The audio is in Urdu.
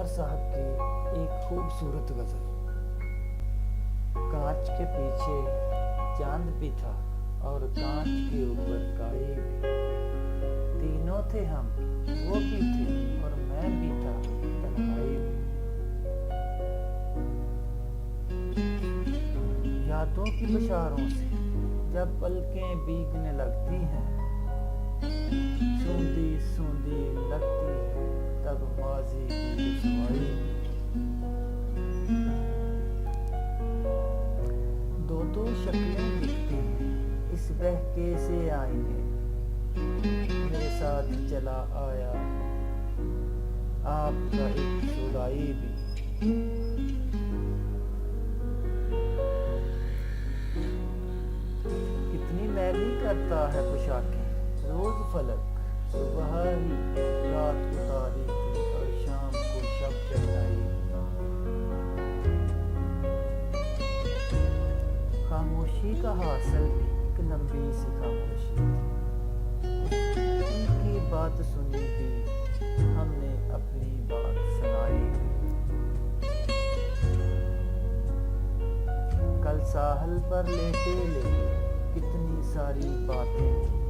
گلزار صاحب کی ایک خوبصورت غزل۔ کانچ کے پیچھے چاند بھی تھا اور کانچ کے اوپر کائی بھی، تینوں تھے ہم، وہ بھی تھے اور میں بھی تھا، تنہائی بھی۔ یادوں کی بشاروں سے جب پلکیں بھیگنے لگتی ہیں، سوندھی سوندھی لگتی ہے تب ماضی کی رسوائی بھی۔ دو دو شکلیں دکھتی ہیں اس بہکے سے آئینے، میرے ساتھ چلا آیا آپ کا ایک سولائی بھی۔ کتنی میلی کرتا ہے پوشاکیں روز فلک، صبح ہی رات کو تاریکی اور شام کو شب چڑھائی بھی۔ خاموشی کا حاصل بھی ایک لمبی سی خاموشی تھی، ان کی بات سنی بھی ہم نے اپنی بات سنائی بھی۔ کل ساحل پر لیٹے لیٹے کتنی ساری باتیں